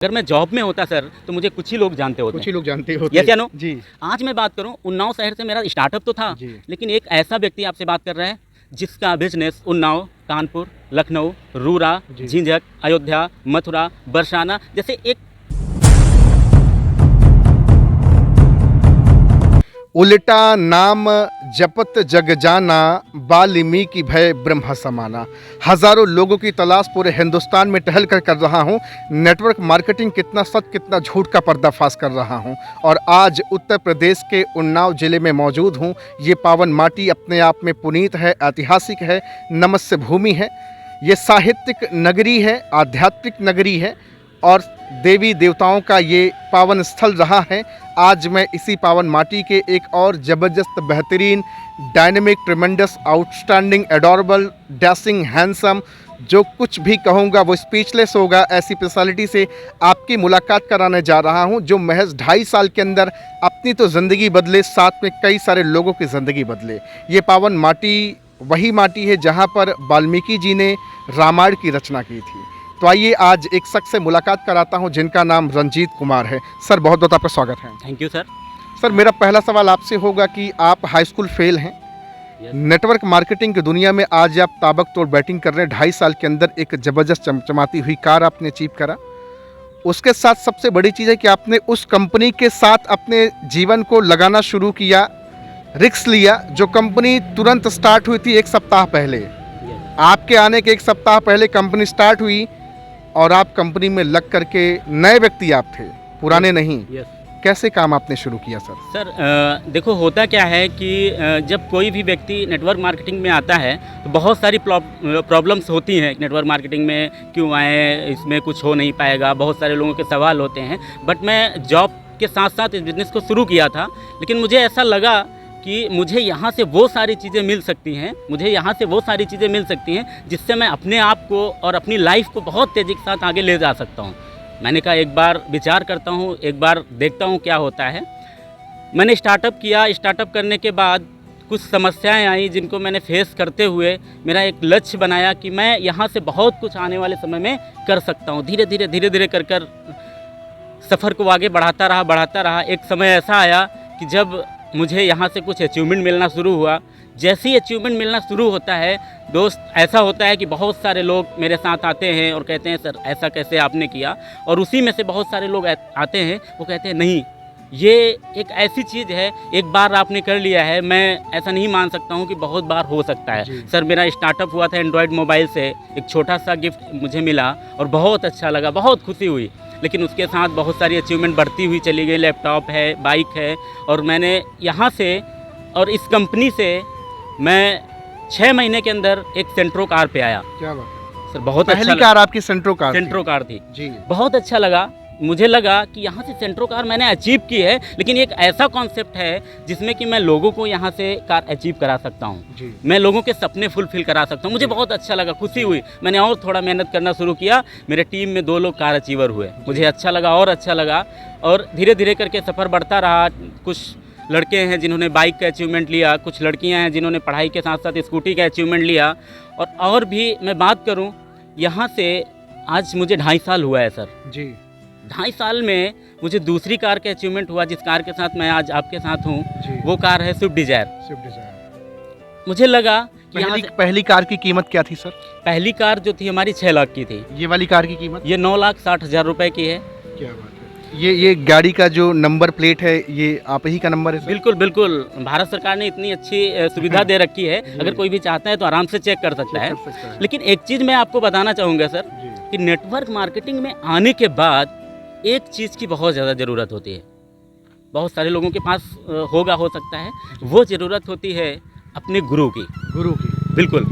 अगर मैं जॉब में होता सर तो मुझे कुछ ही लोग जानते होते। कुछ ही लोग जानते होते। यस या नो? जी। आज मैं बात करूं, उन्नाव शहर से मेरा स्टार्टअप तो था, जी। लेकिन एक ऐसा व्यक्ति आपसे बात कर रहा है जिसका बिजनेस उन्नाव, कानपुर, लखनऊ, रूरा, जी। झिंझक, अयोध्या, मथुरा, बरसाना जैसे एक उल्टा नाम जपत जग जाना, वाल्मीकि भय ब्रह्म समाना। हजारों लोगों की तलाश पूरे हिंदुस्तान में टहल कर रहा हूं। नेटवर्क मार्केटिंग कितना सच कितना झूठ का पर्दाफाश कर रहा हूं। और आज उत्तर प्रदेश के उन्नाव जिले में मौजूद हूं। ये पावन माटी अपने आप में पुनीत है, ऐतिहासिक है, नमस्य भूमि है। ये साहित्यिक नगरी है, आध्यात्मिक नगरी है और देवी देवताओं का ये पावन स्थल रहा है। आज मैं इसी पावन माटी के एक और ज़बरदस्त, बेहतरीन, dynamic, tremendous, outstanding, adorable, dashing, handsome, जो कुछ भी कहूँगा वो स्पीचलेस होगा, ऐसी पर्सनालिटी से आपकी मुलाकात कराने जा रहा हूँ जो महज 2.5 साल के अंदर अपनी तो ज़िंदगी बदले, साथ में कई सारे लोगों की ज़िंदगी बदले। ये पावन माटी वही माटी है जहाँ पर वाल्मीकि जी ने रामायण की रचना की थी। तो आइए आज एक शख्स से मुलाकात कराता हूं जिनका नाम रंजीत कुमार है। सर, बहुत बहुत आपका स्वागत है। Thank you sir. सर, मेरा पहला सवाल आपसे होगा कि आप हाई स्कूल फेल हैं, Yes. नेटवर्क मार्केटिंग की दुनिया में आज आप ताबकतोड़ बैटिंग कर रहे हैं। 2.5 साल के अंदर एक ज़बरदस्त चमचमाती हुई कार आपने अचीव करा। उसके साथ सबसे बड़ी चीज़ है कि आपने उस कंपनी के साथ अपने जीवन को लगाना शुरू किया, रिस्क लिया। जो कंपनी तुरंत स्टार्ट हुई थी 1 सप्ताह पहले, आपके आने के 1 सप्ताह पहले कंपनी स्टार्ट हुई और आप कंपनी में लग करके नए व्यक्ति आप थे, पुराने नहीं। यस कैसे काम आपने शुरू किया सर? सर, देखो होता क्या है कि जब कोई भी व्यक्ति नेटवर्क मार्केटिंग में आता है तो बहुत सारी प्रॉब्लम्स होती हैं। नेटवर्क मार्केटिंग में क्यों आए, इसमें कुछ हो नहीं पाएगा, बहुत सारे लोगों के सवाल होते हैं। बट मैं जॉब के साथ साथ इस बिज़नेस को शुरू किया था, लेकिन मुझे ऐसा लगा कि मुझे यहाँ से वो सारी चीज़ें मिल सकती हैं, जिससे मैं अपने आप को और अपनी लाइफ को बहुत तेज़ी के साथ आगे ले जा सकता हूँ। मैंने कहा एक बार विचार करता हूँ, एक बार देखता हूँ क्या होता है। मैंने स्टार्टअप किया। स्टार्टअप करने के बाद कुछ समस्याएं आई जिनको मैंने फेस करते हुए मेरा एक लक्ष्य बनाया कि मैं यहाँ से बहुत कुछ आने वाले समय में कर सकता हूँ। धीरे धीरे कर सफ़र को आगे बढ़ाता रहा। एक समय ऐसा आया कि जब मुझे यहाँ से कुछ अचीवमेंट मिलना शुरू हुआ। जैसे ही अचीवमेंट मिलना शुरू होता है दोस्त, ऐसा होता है कि बहुत सारे लोग मेरे साथ आते हैं और कहते हैं सर ऐसा कैसे आपने किया। और उसी में से बहुत सारे लोग आते हैं, वो कहते हैं नहीं, ये एक ऐसी चीज़ है, एक बार आपने कर लिया है, मैं ऐसा नहीं मान सकता हूँ कि बहुत बार हो सकता है। सर, मेरा स्टार्टअप हुआ था एंड्रॉयड मोबाइल से। एक छोटा सा गिफ्ट मुझे मिला और बहुत अच्छा लगा, बहुत खुशी हुई। लेकिन उसके साथ बहुत सारी अचीवमेंट बढ़ती हुई चली गई। लैपटॉप है, बाइक है, और मैंने यहाँ से और इस कंपनी से मैं 6 महीने के अंदर एक सेंट्रो कार पे आया। क्या बात है सर, बहुत अच्छा। पहली कार आपकी सेंट्रो कार थी जी। बहुत अच्छा लगा। मुझे लगा कि यहाँ से सेंट्रो कार मैंने अचीव की है, लेकिन एक ऐसा कॉन्सेप्ट है जिसमें कि मैं लोगों को यहाँ से कार अचीव करा सकता हूँ, मैं लोगों के सपने फुलफिल करा सकता हूँ। मुझे बहुत अच्छा लगा, खुशी हुई। मैंने और थोड़ा मेहनत करना शुरू किया। मेरे टीम में 2 लोग कार अचीवर हुए। मुझे अच्छा लगा और धीरे करके सफ़र बढ़ता रहा। कुछ लड़के हैं जिन्होंने बाइक का अचीवमेंट लिया, कुछ लड़कियाँ हैं जिन्होंने पढ़ाई के साथ साथ स्कूटी का अचीवमेंट लिया। और भी मैं बात करूँ, यहाँ से आज मुझे 2.5 साल हुआ है सर जी। 2.5 साल में मुझे दूसरी कार का अचीवमेंट हुआ। जिस कार के साथ मैं आज आपके साथ हूँ वो कार है स्विफ्ट डिज़ायर। मुझे लगा कि पहली कार की कीमत क्या थी सर? पहली कार जो थी हमारी 6 लाख की थी। ये वाली कार की कीमत? ये 9,60,000 रुपए की है। क्या बात है। ये गाड़ी का जो नंबर प्लेट है ये आप ही का नंबर है सर? बिल्कुल। भारत सरकार ने इतनी अच्छी सुविधा दे रखी है, अगर कोई भी चाहता है तो आराम से चेक कर सकता है। लेकिन एक चीज़ मैं आपको बताना चाहूँगा सर कि नेटवर्क मार्केटिंग में आने के बाद एक चीज़ की बहुत ज़्यादा ज़रूरत होती है। बहुत सारे लोगों के पास हो सकता है, वो ज़रूरत होती है अपने गुरु की। बिल्कुल।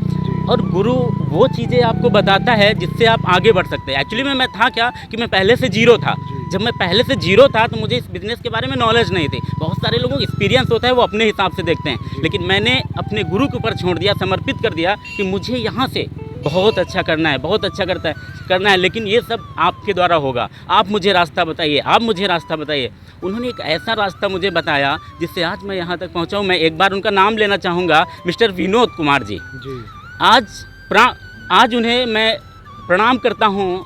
और गुरु वो चीज़ें आपको बताता है जिससे आप आगे बढ़ सकते हैं। एक्चुअली में मैं था क्या कि मैं पहले से जीरो था। जब मैं पहले से जीरो था तो मुझे इस बिज़नेस के बारे में नॉलेज नहीं थी। बहुत सारे लोगों को एक्सपीरियंस होता है, वो अपने हिसाब से देखते हैं, लेकिन मैंने अपने गुरु के ऊपर छोड़ दिया, समर्पित कर दिया कि मुझे यहाँ से बहुत अच्छा करना है, बहुत अच्छा करना है, लेकिन ये सब आपके द्वारा होगा। आप मुझे रास्ता बताइए। उन्होंने एक ऐसा रास्ता मुझे बताया जिससे आज मैं यहाँ तक पहुँचा हूँ। मैं एक बार उनका नाम लेना चाहूँगा, मिस्टर विनोद कुमार जी। आज उन्हें मैं प्रणाम करता हूँ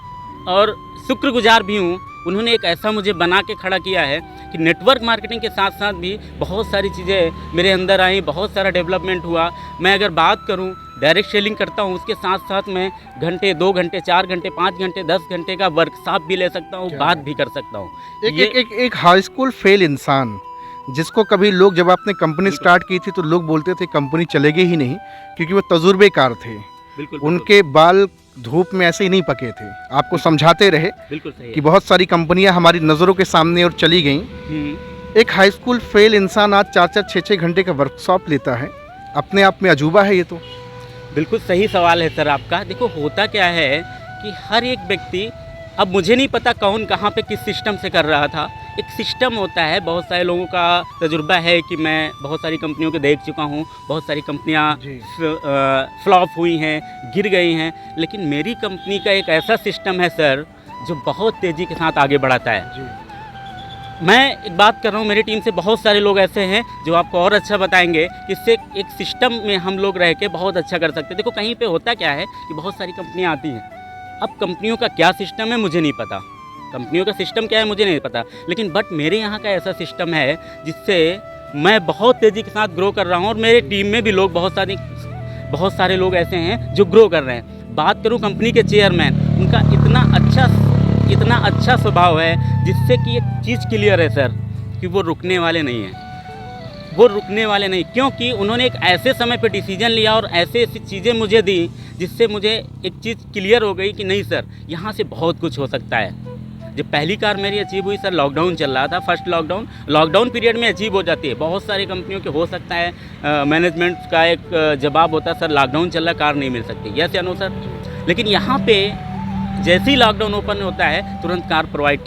और शुक्रगुजार भी हूँ उन्होंने एक ऐसा मुझे बना के खड़ा किया है कि नेटवर्क मार्केटिंग के साथ साथ भी बहुत सारी चीज़ें मेरे अंदर आई, बहुत सारा डेवलपमेंट हुआ। मैं अगर बात करूं, डायरेक्ट सेलिंग करता हूं, उसके साथ साथ मैं घंटे, 2 घंटे, 4 घंटे, 5 घंटे, 10 घंटे का वर्कशॉप भी ले सकता हूं, बात भी कर सकता हूं। एक हाई स्कूल फेल इंसान, जिसको कभी लोग, जब आपने कंपनी स्टार्ट की थी तो लोग बोलते थे कंपनी चलेगी ही नहीं, क्योंकि वो तजुर्बेकार थे। बिल्कुल, उनके बाल धूप में ऐसे ही नहीं पके थे, आपको समझाते रहे बिल्कुल सही कि बहुत सारी कंपनियां हमारी नज़रों के सामने और चली गईं। एक हाई स्कूल फेल इंसान आज 4-4, 6-6 घंटे का वर्कशॉप लेता है, अपने आप में अजूबा है ये तो। बिल्कुल सही सवाल है सर आपका। देखो होता क्या है कि हर एक व्यक्ति, अब मुझे नहीं पता कौन कहाँ पे किस सिस्टम से कर रहा था, एक सिस्टम होता है। बहुत सारे लोगों का तजुर्बा है कि मैं बहुत सारी कंपनियों को देख चुका हूँ, बहुत सारी कंपनियाँ फ्लॉप हुई हैं, गिर गई हैं, लेकिन मेरी कंपनी का एक ऐसा सिस्टम है सर जो बहुत तेज़ी के साथ आगे बढ़ाता है। मैं एक बात कर रहा हूँ, मेरी टीम से बहुत सारे लोग ऐसे हैं जो आपको और अच्छा बताएंगे कि इससे एक सिस्टम में हम लोग रह के बहुत अच्छा कर सकते हैं। देखो कहीं पे होता क्या है कि बहुत सारी कंपनियाँ आती हैं, अब कंपनियों का क्या सिस्टम है मुझे नहीं पता, कंपनियों का सिस्टम क्या है मुझे नहीं पता, लेकिन बट मेरे यहाँ का ऐसा सिस्टम है जिससे मैं बहुत तेज़ी के साथ ग्रो कर रहा हूँ और मेरे टीम में भी लोग बहुत सारे लोग ऐसे हैं जो ग्रो कर रहे हैं। बात करूँ कंपनी के चेयरमैन, उनका इतना अच्छा स्वभाव है जिससे कि एक चीज़ क्लियर है सर कि वो रुकने वाले नहीं हैं, वो रुकने वाले नहीं, क्योंकि उन्होंने एक ऐसे समय पे डिसीजन लिया और ऐसी चीज़ें मुझे दी जिससे मुझे एक चीज़ क्लियर हो गई कि नहीं सर यहाँ से बहुत कुछ हो सकता है। जब पहली कार मेरी अचीव हुई सर, लॉकडाउन चल रहा था, फर्स्ट लॉकडाउन पीरियड में अचीव हो जाती है। बहुत सारी कंपनियों के हो सकता है मैनेजमेंट का एक जवाब होता है सर लॉकडाउन चल रहा है, कार नहीं मिल सकती, यस या नो सर। लेकिन यहाँ पे जैसे ही लॉकडाउन ओपन होता है तुरंत कार प्रोवाइड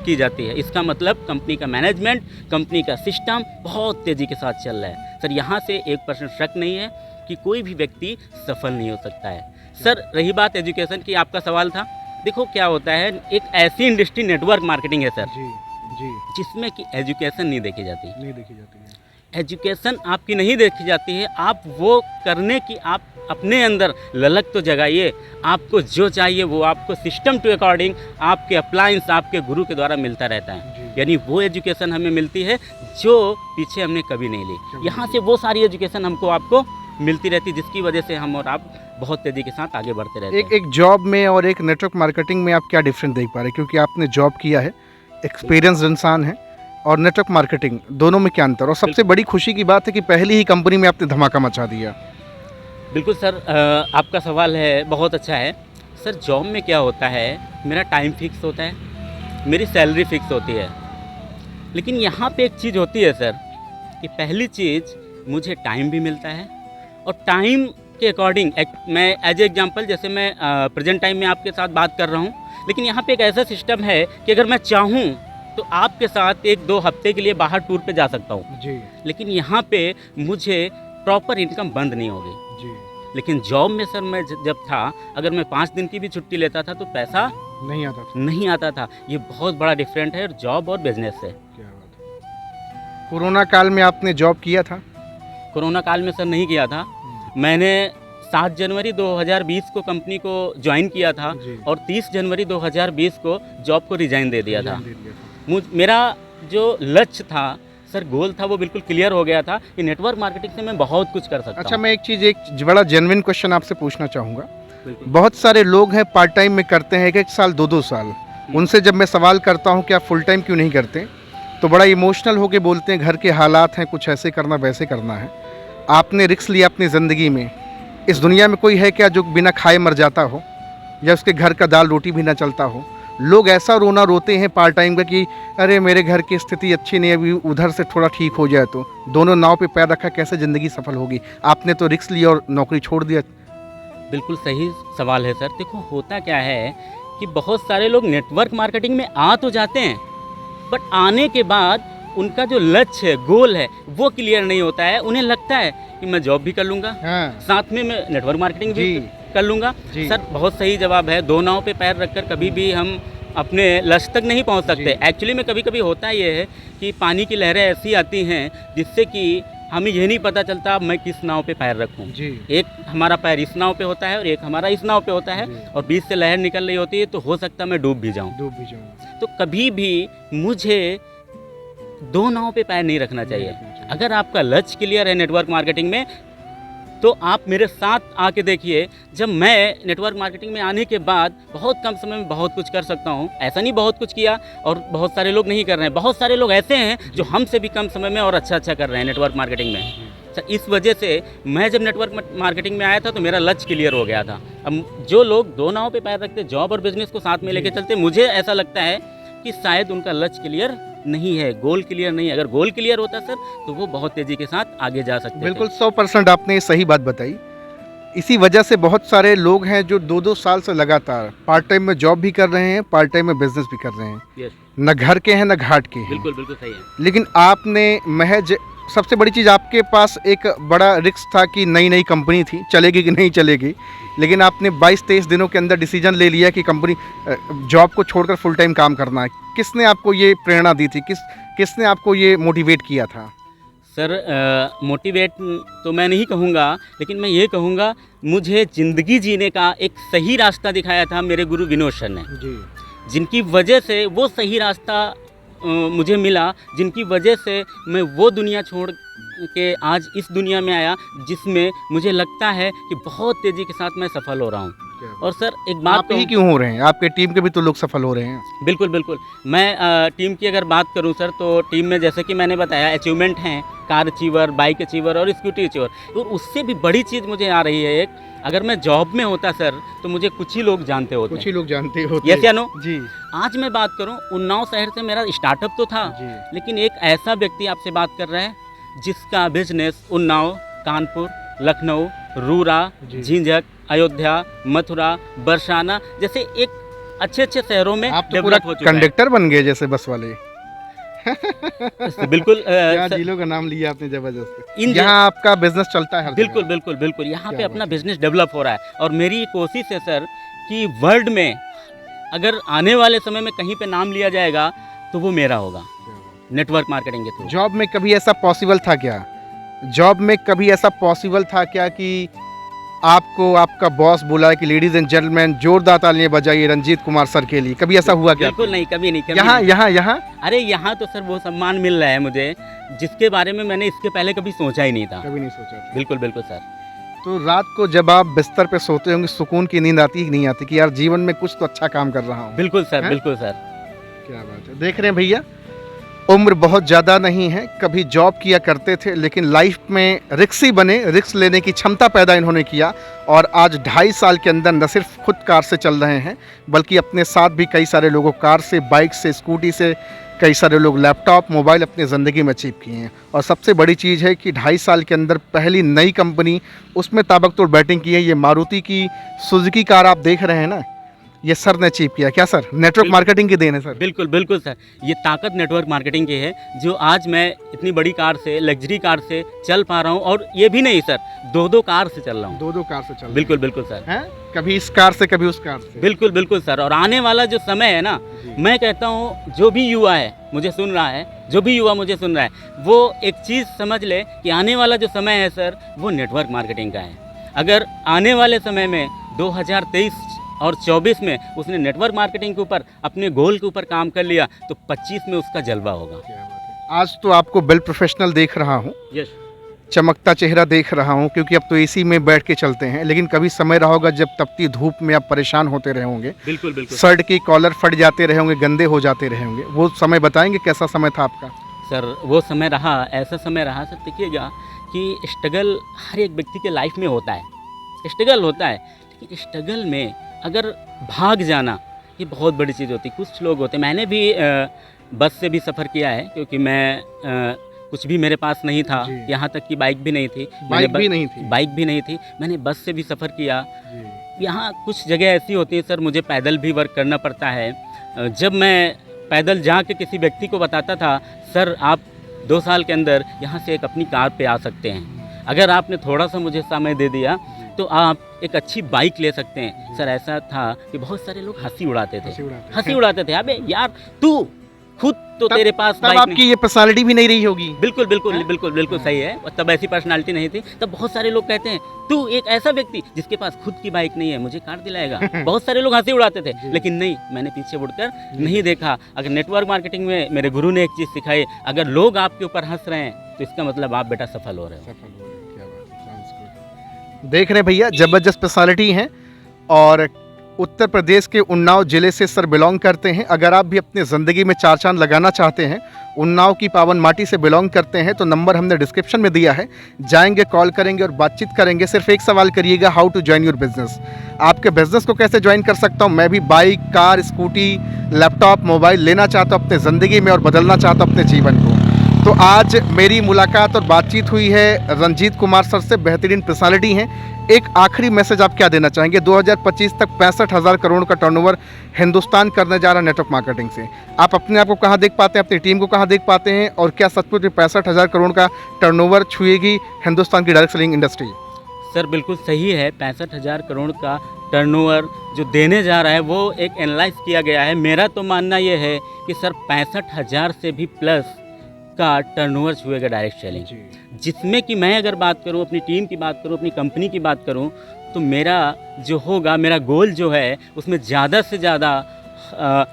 की जाती है। इसका मतलब कंपनी का मैनेजमेंट, कंपनी का सिस्टम बहुत तेज़ी के साथ चल रहा है सर। यहाँ से 1% शक नहीं है कि कोई भी व्यक्ति सफल नहीं हो सकता है सर। रही बात एजुकेशन की, आपका सवाल था, देखो क्या होता है, एक ऐसी इंडस्ट्री नेटवर्क मार्केटिंग है सर जी जिसमें कि एजुकेशन नहीं देखी जाती है। एजुकेशन आपकी नहीं देखी जाती है, आप वो करने की आप अपने अंदर ललक तो जगाइए। आपको जो चाहिए वो आपको सिस्टम टू अकॉर्डिंग आपके अप्लायंस, आपके गुरु के द्वारा मिलता रहता है। यानी वो एजुकेशन हमें मिलती है जो पीछे हमने कभी नहीं ली। यहाँ से वो सारी एजुकेशन आपको मिलती रहती है जिसकी वजह से हम और आप बहुत तेज़ी के साथ आगे बढ़ते रहते हैं। एक जॉब में और एक नेटवर्क मार्केटिंग में आप क्या डिफरेंस देख पा रहे हैं, क्योंकि आपने जॉब किया है, एक्सपीरियंस इंसान है, और नेटवर्क मार्केटिंग, दोनों में क्या अंतर? और सबसे बड़ी खुशी की बात है कि पहली ही कंपनी में आपने धमाका मचा दिया। बिल्कुल सर, आपका सवाल है बहुत अच्छा है सर। जॉब में क्या होता है, मेरा टाइम फिक्स होता है, मेरी सैलरी फिक्स होती है, लेकिन यहाँ पे एक चीज़ होती है सर कि पहली चीज़ मुझे टाइम भी मिलता है और टाइम के अकॉर्डिंग मैं एज एग्जांपल, जैसे मैं प्रेजेंट टाइम में आपके साथ बात कर रहा हूँ, लेकिन यहाँ पे एक ऐसा सिस्टम है कि अगर मैं चाहूँ तो आपके साथ 1-2 हफ्ते के लिए बाहर टूर पे जा सकता हूँ जी, लेकिन यहाँ पे मुझे प्रॉपर इनकम बंद नहीं होगी जी। लेकिन जॉब में सर मैं जब था, अगर मैं 5 दिन की भी छुट्टी लेता था तो पैसा नहीं आता था। ये बहुत बड़ा डिफरेंट है जॉब और बिजनेस से। क्या बात है। कोरोना काल में आपने जॉब किया था? कोरोना काल में सर नहीं किया था, मैंने 7 जनवरी 2020 को कंपनी को ज्वाइन किया था और 30 जनवरी 2020 को जॉब को रिजाइन दे दिया था। मेरा जो लक्ष्य था सर, गोल था, वो बिल्कुल क्लियर हो गया था कि नेटवर्क मार्केटिंग से मैं बहुत कुछ कर सकता हूं। अच्छा, मैं एक बड़ा जेन्युइन क्वेश्चन आपसे पूछना चाहूँगा। बहुत सारे लोग हैं पार्ट टाइम में करते हैं, 1-1 साल 2-2 साल। उनसे जब मैं सवाल करता हूँ कि आप फुल टाइम क्यों नहीं करते, तो बड़ा इमोशनल होके बोलते हैं घर के हालात हैं, कुछ ऐसे करना वैसे करना है। आपने रिस्क लिया अपनी ज़िंदगी में। इस दुनिया में कोई है क्या जो बिना खाए मर जाता हो, या उसके घर का दाल रोटी भी ना चलता हो? लोग ऐसा रोना रोते हैं पार्ट टाइम का कि अरे मेरे घर की स्थिति अच्छी नहीं, अभी उधर से थोड़ा ठीक हो जाए तो। दोनों नाव पे पैर रखा, कैसे ज़िंदगी सफल होगी? आपने तो रिस्क लिया और नौकरी छोड़ दिया। बिल्कुल सही सवाल है सर। देखो होता क्या है कि बहुत सारे लोग नेटवर्क मार्केटिंग में आ तो जाते हैं, बट आने के बाद उनका जो लक्ष्य है, गोल है, वो क्लियर नहीं होता है। उन्हें लगता है कि मैं जॉब भी कर लूँगा, साथ में मैं नेटवर्क मार्केटिंग भी कर लूँगा। सर बहुत सही जवाब है। 2 नाव पे पैर रखकर कभी भी हम अपने लक्ष्य तक नहीं पहुंच सकते। एक्चुअली में कभी कभी होता ये है कि पानी की लहरें ऐसी आती हैं जिससे कि हमें ये नहीं पता चलता मैं किस नाव पे पैर रखूं। जी एक हमारा पैर इस नाव पे होता है और एक हमारा इस नाव पे होता है, जी। और बीच से लहर निकल रही होती है तो हो सकता है मैं डूब भी जाऊं। डूब भी जाऊंगा। तो कभी भी मुझे दो नाव पे पैर नहीं रखना चाहिए। अगर आपका लक्ष्य क्लियर है नेटवर्क मार्केटिंग में, तो आप मेरे साथ आके देखिए। जब मैं नेटवर्क मार्केटिंग में आने के बाद बहुत कम समय में बहुत कुछ कर सकता हूँ। ऐसा नहीं बहुत कुछ किया और बहुत सारे लोग नहीं कर रहे हैं, बहुत सारे लोग ऐसे हैं जो हमसे भी कम समय में और अच्छा कर रहे हैं नेटवर्क मार्केटिंग में। सर इस वजह से मैं जब नेटवर्क मार्केटिंग में आया था तो मेरा लक्ष्य क्लियर हो गया था। अब जो लोग दो नाव पे पैर रखते, जॉब और बिजनेस को साथ में लेके चलते, मुझे ऐसा लगता है कि शायद उनका लक्ष्य क्लियर नहीं है, गोल क्लियर नहीं है। अगर गोल क्लियर होता सर तो वो बहुत तेज़ी के साथ आगे जा सकते थे। बिल्कुल 100% आपने सही बात बताई। इसी वजह से बहुत सारे लोग हैं जो 2-2 साल से लगातार पार्ट टाइम में जॉब भी कर रहे हैं, पार्ट टाइम में बिजनेस भी कर रहे हैं। यस, न घर के हैं न घाट के हैं। बिल्कुल बिल्कुल सही है। लेकिन आपने महज सबसे बड़ी चीज़, आपके पास एक बड़ा रिस्क था कि नई कंपनी थी, चलेगी कि नहीं चलेगी। लेकिन आपने 22-23 दिनों के अंदर डिसीजन ले लिया कि कंपनी जॉब को छोड़कर फुल टाइम काम करना है। किसने आपको ये प्रेरणा दी थी? किसने आपको ये मोटिवेट किया था? सर मोटिवेट तो मैं नहीं कहूँगा, लेकिन मैं ये कहूँगा मुझे ज़िंदगी जीने का एक सही रास्ता दिखाया था मेरे गुरु विनोद सर ने, जी जिनकी वजह से वो सही रास्ता मुझे मिला, जिनकी वजह से मैं वो दुनिया छोड़ के आज इस दुनिया में आया जिसमें मुझे लगता है कि बहुत तेज़ी के साथ मैं सफल हो रहा हूँ। और सर एक बात आप ही क्यों हो रहे हैं? आपके टीम के भी तो लोग सफल हो रहे हैं। बिल्कुल बिल्कुल। मैं टीम की अगर बात करूं सर, तो टीम में जैसे कि मैंने बताया अचीवमेंट हैं, कार अचीवर, बाइक अचीवर और स्कूटी अचीवर। और उससे भी बड़ी चीज़ मुझे आ रही है एक, अगर मैं जॉब में होता सर तो मुझे कुछ ही लोग जानते होते। कुछ ही लोग जानते होते। यस या नो? जी आज मैं बात करूं, उन्नाव शहर से मेरा स्टार्टअप तो था, जी लेकिन एक ऐसा व्यक्ति आपसे बात कर रहा है जिसका बिजनेस उन्नाव, कानपुर, लखनऊ, रूरा, जी। झिंझक, अयोध्या, मथुरा, बरसाना जैसे एक अच्छे शहरों में आप तो पूरा डेवलप हो चुका है। कंडक्टर बन गए जैसे बस वाले। बिल्कुल क्या सर, जिलों का नाम लिया आपने जबरदस्त। इन यहाँ आपका बिजनेस चलता है हर बिल्कुल जगह। बिल्कुल बिल्कुल यहाँ पे क्या अपना बात है। बिजनेस डेवलप हो रहा है। और मेरी कोशिश है सर कि वर्ल्ड में अगर आने वाले समय में कहीं पे नाम लिया जाएगा तो वो मेरा होगा नेटवर्क मार्केटिंग के थ्रू। जॉब में कभी ऐसा पॉसिबल था क्या? जॉब में कभी ऐसा पॉसिबल था क्या कि आपको आपका बॉस बुलाए कि लेडीज एंड जेंटलमैन जोरदार तालियां बजाइए रंजीत कुमार सर के लिए? कभी ऐसा हुआ क्या? बिल्कुल नहीं, कभी नहीं, कभी यहाँ नहीं। यहाँ यहाँ अरे यहाँ तो सर वो सम्मान मिल रहा है मुझे जिसके बारे में मैंने इसके पहले कभी सोचा ही नहीं था। कभी नहीं सोचा था। बिल्कुल बिल्कुल सर। तो रात को जब आप बिस्तर पे सोते होंगे सुकून की नींद आती ही नहीं आती कि यार जीवन में कुछ तो अच्छा काम कर रहा हूँ? बिल्कुल सर, हैं? बिल्कुल सर। क्या बात है। देख रहे हैं भैया, उम्र बहुत ज़्यादा नहीं है, कभी जॉब किया करते थे लेकिन लाइफ में रिक्सी बने, रिक्स लेने की क्षमता पैदा इन्होंने किया और आज 2.5 साल के अंदर न सिर्फ खुद कार से चल रहे हैं बल्कि अपने साथ भी कई सारे लोगों कार से, बाइक से, स्कूटी से, कई सारे लोग लैपटॉप, मोबाइल अपनी ज़िंदगी में अचीव किए हैं। और सबसे बड़ी चीज़ है कि 2.5 साल के अंदर पहली नई कंपनी, उसमें ताबकतोड़ बैटिंग की है। ये मारुति की सुजुकी कार आप देख रहे हैं ना, ये सर ने अचीव किया। क्या सर नेटवर्क बिल्कुल। मार्केटिंग की देन है सर? बिल्कुल बिल्कुल सर, ये ताकत नेटवर्क मार्केटिंग की है जो आज मैं इतनी बड़ी कार से, लग्जरी कार से चल पा रहा हूँ। और ये भी नहीं सर, 2 कार से चल रहा हूँ। 2 कार से चल बिल्कुल बिल्कुल सर। हैं? कभी इस कार से कभी उस कार से। बिल्कुल बिल्कुल सर। और आने वाला जो समय है ना, मैं कहता हूँ जो भी युवा है मुझे सुन रहा है, जो भी युवा मुझे सुन रहा है, वो एक चीज़ समझ ले कि आने वाला जो समय है सर वो नेटवर्क मार्केटिंग का है। अगर आने वाले समय में 2023 और 24 में उसने नेटवर्क मार्केटिंग के ऊपर, अपने गोल के ऊपर काम कर लिया तो 25 में उसका जलवा होगा। क्या बात है। आज तो आपको वेल प्रोफेशनल देख रहा हूँ, यस, चमकता चेहरा देख रहा हूँ, क्योंकि अब तो एसी में बैठ के चलते हैं। लेकिन कभी समय रहा होगा जब तपती धूप में आप परेशान होते रहे होंगे, बिल्कुल बिल्कुल शर्ट की कॉलर फट जाते रहे होंगे, गंदे हो जाते रहे होंगे। वो समय बताएंगे कैसा समय था आपका? सर। वो समय रहा, ऐसा समय रहा सर, देखिएगा कि स्ट्रगल हर एक व्यक्ति के लाइफ में होता है, स्ट्रगल होता है। लेकिन स्ट्रगल में अगर भाग जाना ये बहुत बड़ी चीज़ होती है। कुछ लोग होते हैं, मैंने भी बस से भी सफ़र किया है क्योंकि मैं कुछ भी मेरे पास नहीं था, जी। यहाँ तक कि बाइक भी नहीं थी। बाइक भी नहीं थी? बाइक भी नहीं थी, मैंने बस से भी सफ़र किया। यहाँ कुछ जगह ऐसी होती है सर, मुझे पैदल भी वर्क करना पड़ता है। जब मैं पैदल जाके किसी व्यक्ति को बताता था सर आप 2 साल के अंदर यहाँ से एक अपनी कार पे आ सकते हैं, अगर आपने थोड़ा सा मुझे समय दे दिया तो आप एक अच्छी बाइक ले सकते हैं। सर ऐसा था कि बहुत सारे लोग हंसी उड़ाते थे, हंसी उड़ाते थे। अबे यार तू खुद तो तब- तेरे पास तब बाइक आपकी ये पर्सनालिटी भी नहीं रही होगी। बिल्कुल बिल्कुल बिल्कुल बिल्कुल सही है। और तब ऐसी पर्सनालिटी नहीं थी। तब बहुत सारे लोग कहते हैं तू एक ऐसा व्यक्ति जिसके पास खुद की बाइक नहीं है मुझे कार दिलाएगा। बहुत सारे लोग हंसी उड़ाते थे, लेकिन नहीं, मैंने पीछे मुड़कर नहीं देखा। अगर नेटवर्क मार्केटिंग में मेरे गुरु ने एक चीज़ सिखाई, अगर लोग आपके ऊपर हंस रहे हैं तो इसका मतलब आप बेटा सफल हो रहे हो। देख रहे हैं भैया, जबरदस्त पर्सनालिटी हैं और उत्तर प्रदेश के उन्नाव जिले से सर बिलोंग करते हैं। अगर आप भी अपनी ज़िंदगी में चार चांद लगाना चाहते हैं, उन्नाव की पावन माटी से बिलोंग करते हैं, तो नंबर हमने डिस्क्रिप्शन में दिया है, जाएंगे, कॉल करेंगे और बातचीत करेंगे। सिर्फ एक सवाल करिएगा, how to join your business. आपके बिजनेस को कैसे ज्वाइन कर सकता हूँ? मैं भी bike, car, scooty, laptop, mobile लेना चाहता हूँ अपने ज़िंदगी में और बदलना चाहता हूँ अपने जीवन को। तो आज मेरी मुलाकात और बातचीत हुई है रंजीत कुमार सर से, बेहतरीन पर्सनालिटी हैं। एक आखिरी मैसेज आप क्या देना चाहेंगे? 2025 तक 65,000 करोड़ का टर्नओवर हिंदुस्तान करने जा रहा है नेटवर्क मार्केटिंग से। आप अपने आप को कहाँ देख पाते हैं, अपनी टीम को कहाँ देख पाते हैं, और क्या सचमुच 65,000 करोड़ का टर्नओवर छुएगी हिंदुस्तान की डायरेक्ट सेलिंग इंडस्ट्री? सर बिल्कुल सही है। 65,000 करोड़ का टर्नओवर जो देने जा रहा है वो एक एनालाइज किया गया है। मेरा तो मानना ये है कि सर 65,000 से भी प्लस का टर्नओवर छुएगा डायरेक्ट सेलिंग, जिसमें कि मैं अगर बात करूं, अपनी टीम की बात करूं, अपनी कंपनी की बात करूं, तो मेरा जो होगा, मेरा गोल जो है उसमें ज़्यादा से ज़्यादा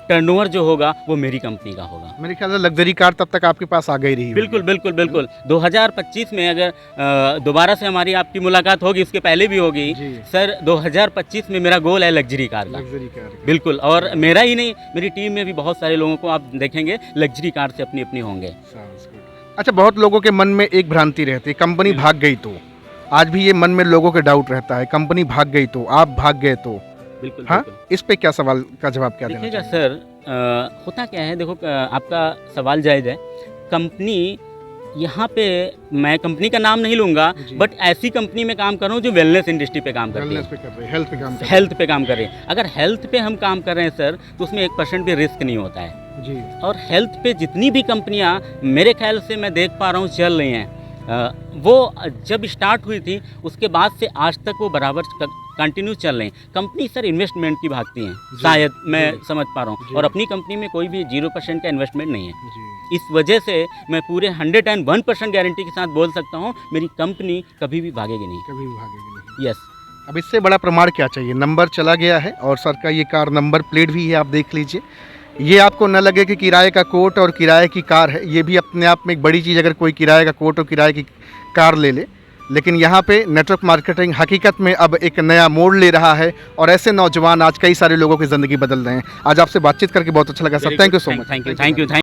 टर्नओवर जो होगा वो मेरी कंपनी का होगा। मेरे ख्याल से लग्जरी कार तब तक आपके पास आ गई रही होगी। बिल्कुल बिल्कुल बिल्कुल। 2025 में अगर दोबारा से हमारी आपकी मुलाकात होगी, उसके पहले भी होगी जी। सर, 2025 में मेरा गोल है लग्जरी कार का। Luxury car. बिल्कुल, और मेरा ही नहीं, मेरी टीम में भी बहुत सारे लोगों को आप देखेंगे लग्जरी कार से अपनी अपनी होंगे। अच्छा, बहुत लोगों के मन में एक भ्रांति रहती है, कंपनी भाग गई तो। आज भी ये मन में लोगों के डाउट रहता है, कंपनी भाग गई तो, आप भाग गए तो। बिल्कुल हाँ, बिल्कुल। इस पे क्या सवाल का जवाब क्या देना देखिएगा चाहेंगे? सर, होता क्या है, देखो आपका सवाल जायज़ है। कंपनी यहाँ पे, मैं कंपनी का नाम नहीं लूँगा, जी। बट ऐसी कंपनी में काम कर रहा हूँ जो वेलनेस इंडस्ट्री पे काम करती है, वेलनेस पे कर रहे हैं, हेल्थ पे काम कर रहे हेल्थ पे काम कर रही है। अगर हेल्थ पे हम काम कर रहे हैं सर, तो उसमें 1% भी रिस्क नहीं होता है। हैं। जी। और हेल्थ पे जितनी भी कंपनियां मेरे ख्याल से मैं देख पा रहा हूँ चल रही हैं, वो जब स्टार्ट हुई थी उसके बाद से आज तक वो बराबर कंटिन्यू चल रही हैं। कंपनी सर इन्वेस्टमेंट की भागती हैं, शायद मैं समझ पा रहा हूँ, और अपनी कंपनी में कोई भी 0% का इन्वेस्टमेंट नहीं है। जी। इस वजह से मैं पूरे 101% गारंटी के साथ बोल सकता हूँ मेरी कंपनी कभी भी भागेगी नहीं। कभी भी भागेगी नहीं। यस। अब इससे बड़ा प्रमाण क्या चाहिए? नंबर चला गया है और सर का ये कार नंबर प्लेट भी है, आप देख लीजिए। ये आपको न लगे कि किराए का कोट और किराए की कार है, ये भी अपने आप में एक बड़ी चीज़, अगर कोई किराए का कोट और किराए की कार ले ले। लेकिन यहाँ पे नेटवर्क मार्केटिंग हकीकत में अब एक नया मोड़ ले रहा है और ऐसे नौजवान आज कई सारे लोगों की ज़िंदगी बदल रहे हैं। आज आपसे बातचीत करके बहुत अच्छा लगा sir, thank you so much. Thank you.